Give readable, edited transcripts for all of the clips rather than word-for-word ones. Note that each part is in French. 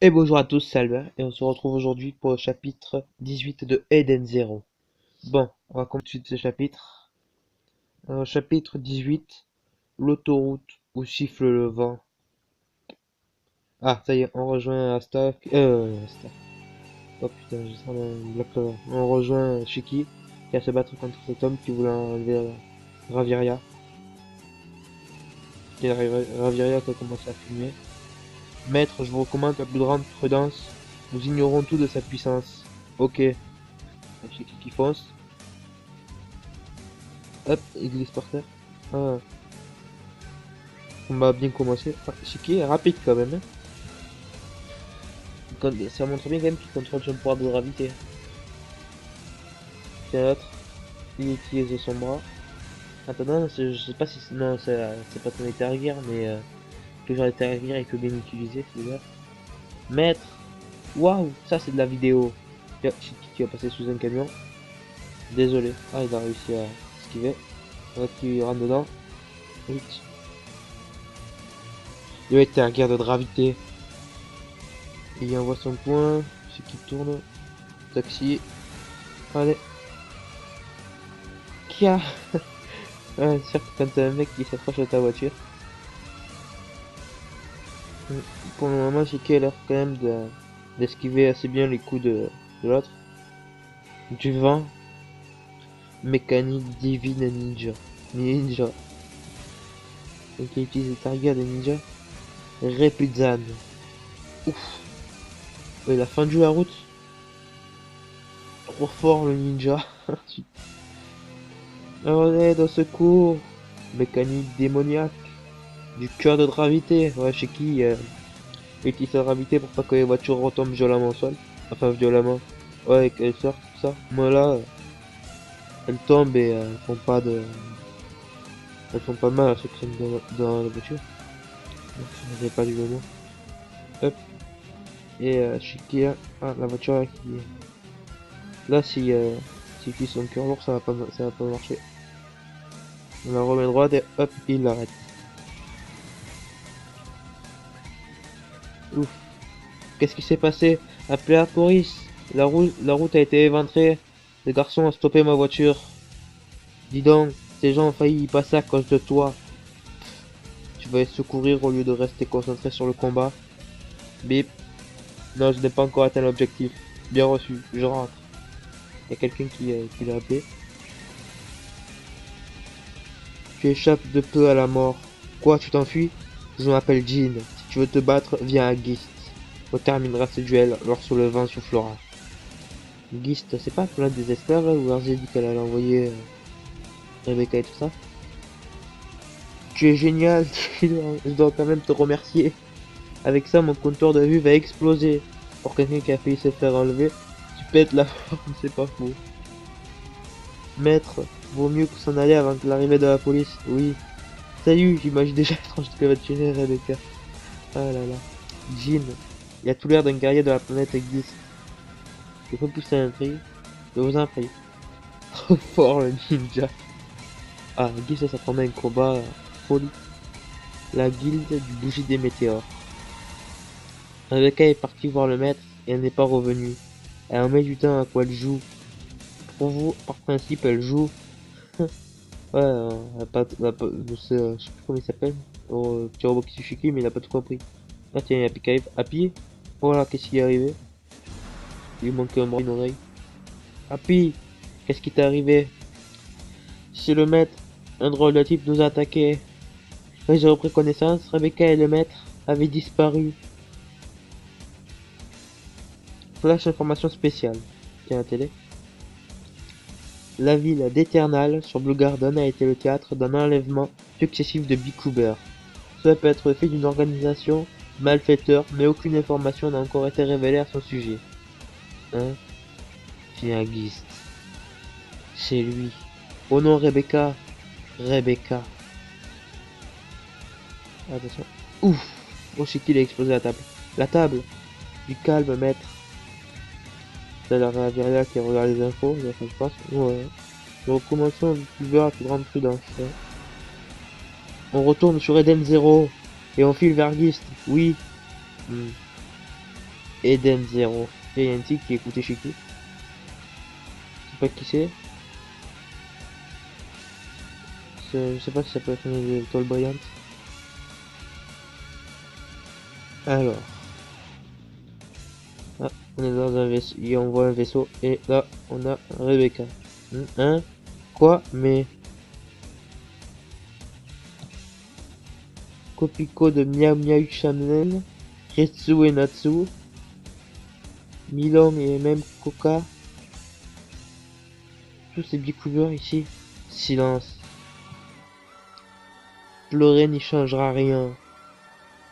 Et bonjour à tous, c'est Albert, et on se retrouve aujourd'hui pour le chapitre 18 de Eden Zero. Bon, on va commencer tout de suite ce chapitre. Chapitre 18, l'autoroute où siffle le vent. Ah, ça y est, on rejoint Asta. Asta. Oh putain, j'ai ça dans Black Clover. On rejoint Shiki, qui va se battre contre cet homme qui voulait enlever Raviria. Et Raviria qui a commencé à fumer. Maître, je vous recommande la plus grande prudence. Nous ignorons tout de sa puissance. Ok. Shiki qui fonce. Hop, il glisse par terre. Ah, on va bien commencer. Ah, Shiki est rapide quand même. Hein. Ça montre bien quand même qu'il contrôle son pouvoir de gravité. Tiens, l'autre, il utilise son bras. Attends, non, je sais pas si non, c'est pas ton étergir, mais toujours l'étergir il peut bien l'utiliser, celui-là. Maître, waouh, ça c'est de la vidéo. Tiens, Shiki qui va passer sous un camion. Désolé. Ah, il a réussi à esquiver. L'autre qui rentre dedans. Vite. Le étergir de gravité. Il envoie son point, ce qui tourne. Taxi. Allez. Kia. Ouais, c'est sûr que quand t'as un mec qui s'approche de ta voiture. Pour le moment, Shiki a l'air quand même d'esquiver assez bien les coups de l'autre. Du vent. Mécanique divine ninja. Ninja. Et qui utilise les targets de ninja. Repuzan. Ouf. Il a fendu la route. Trop fort le ninja. Aide au secours. Mécanique démoniaque. Du cœur de gravité. Ouais, Shiki utilise sa gravité pour pas que les voitures retombent violemment au sol. Enfin, violemment. Ouais, qu'elles sortent, tout ça. Moi là, elles tombent et elles font pas mal à ceux qui sont dans la voiture. Je n'ai pas du moment. Hop. Et Shiki, ah, la voiture là qui. Là, si utilise son cœur lourd, ça va pas marcher. On la remet droite et hop, il l'arrête. Ouf. Qu'est-ce qui s'est passé? Appelez la police. La route a été éventrée. Le garçon a stoppé ma voiture. Dis donc, ces gens ont failli y passer à cause de toi. Tu vas les secourir au lieu de rester concentré sur le combat. Bip. Non, je n'ai pas encore atteint l'objectif. Bien reçu, je rentre. Il y a quelqu'un qui l'a appelé. Tu échappes de peu à la mort. Quoi, tu t'enfuis? Je m'appelle Jean. Si tu veux te battre, viens à Gist. On terminera ce duel lorsque le vent soufflera. Gist, c'est pas plein des esclaves là, où Hergé dit qu'elle allait envoyer Rebecca et tout ça? Tu es génial, je dois quand même te remercier. Avec ça, mon compteur de vue va exploser. Pour quelqu'un qui a failli se faire enlever, tu pètes la forme, c'est pas faux. Maître, vaut mieux que s'en aller avant que l'arrivée de la police. Oui. Salut, j'imagine déjà l'étrange que va tuer Rebecca. Ah là là. Jean, il a tout l'air d'un guerrier de la planète existe. Je peux pousser un cri. Je vous en prie. Trop fort le ninja. Ah, Guy, ça s'attendait à un combat folie. La guilde du bougie des météores. Rebecca est partie voir le maître et elle n'est pas revenue. Elle en met du temps à quoi elle joue. Pour vous, par principe, elle joue. Ouais, je sais plus comment il s'appelle. Petit robot qui suit mais il a pas tout compris. Ah tiens, il y a Happy qui arrive. Happy? Voilà, qu'est-ce qui est arrivé? Il lui manquait un bras, une oreille. Happy, qu'est-ce qui t'est arrivé? C'est le maître. Un drôle de type nous a attaqué. Quand j'ai repris connaissance, Rebecca et le maître avaient disparu. Flash information spéciale. Tiens, la télé. La ville d'Eternal sur Blue Garden a été le théâtre d'un enlèvement successif de Beakuber. Cela peut être fait d'une organisation malfaiteur, mais aucune information n'a encore été révélée à son sujet. Hein? Tiens, Gist. C'est lui. Oh non, Rebecca. Rebecca. Attention. Ouf. Oh, c'est qu'il a explosé la table. La table. Du calme, maître. C'est la Raviria qui regarde les infos, là, ça se passe. Ouais. Nous recommençons le plus à plus grande prudence. Hein. On retourne sur Eden Zero. Et on file vers Gist. Oui. Eden Zero. Et il y a un titre qui est écouté chez qui? Je sais pas qui c'est. Je sais pas si ça peut être une étoile brillante. Alors. Ah, on est dans un vaisseau. Et on voit un vaisseau. Et là, on a Rebecca. Hein? Quoi? Mais. Kopiko de Miao Miao Channel. Retsu et Natsu. Milong et même Koka. Tous ces découverts ici. Silence. Pleurer n'y changera rien.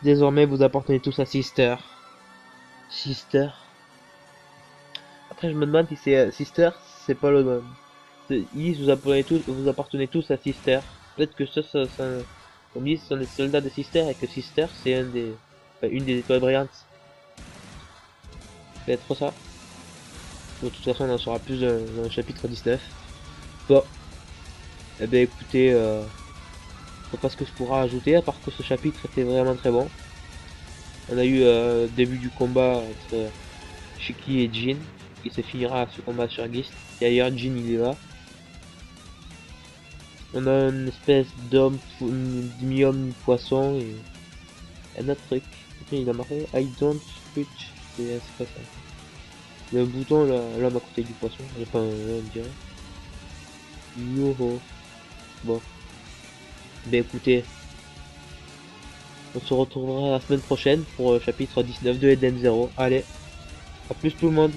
Désormais, vous appartenez tous à Sister. Sister. Après, je me demande si c'est Sister, c'est pas le nom. Ils vous appartenez tous à Sister. Peut-être que comme dit, ce sont des soldats de Sister et que Sister, c'est une des étoiles brillantes. Peut-être ça. Bon, de toute façon, on en saura plus dans le chapitre 19. Bon, eh ben écoutez, je sais pas ce que je pourrais ajouter, à part que ce chapitre était vraiment très bon. On a eu début du combat entre Shiki et Jin, qui se finira ce combat sur Gist. D'ailleurs, Jin il est là. On a une espèce d'homme, demi-homme, poisson et un autre truc. Il a marqué I don't switch. C'est pas ça. Il y a un bouton là, à côté du poisson. Enfin, on dirait. Yoho. Bon. Ben écoutez, on se retrouvera la semaine prochaine pour le chapitre 19 de Eden Zero. Allez, à plus tout le monde.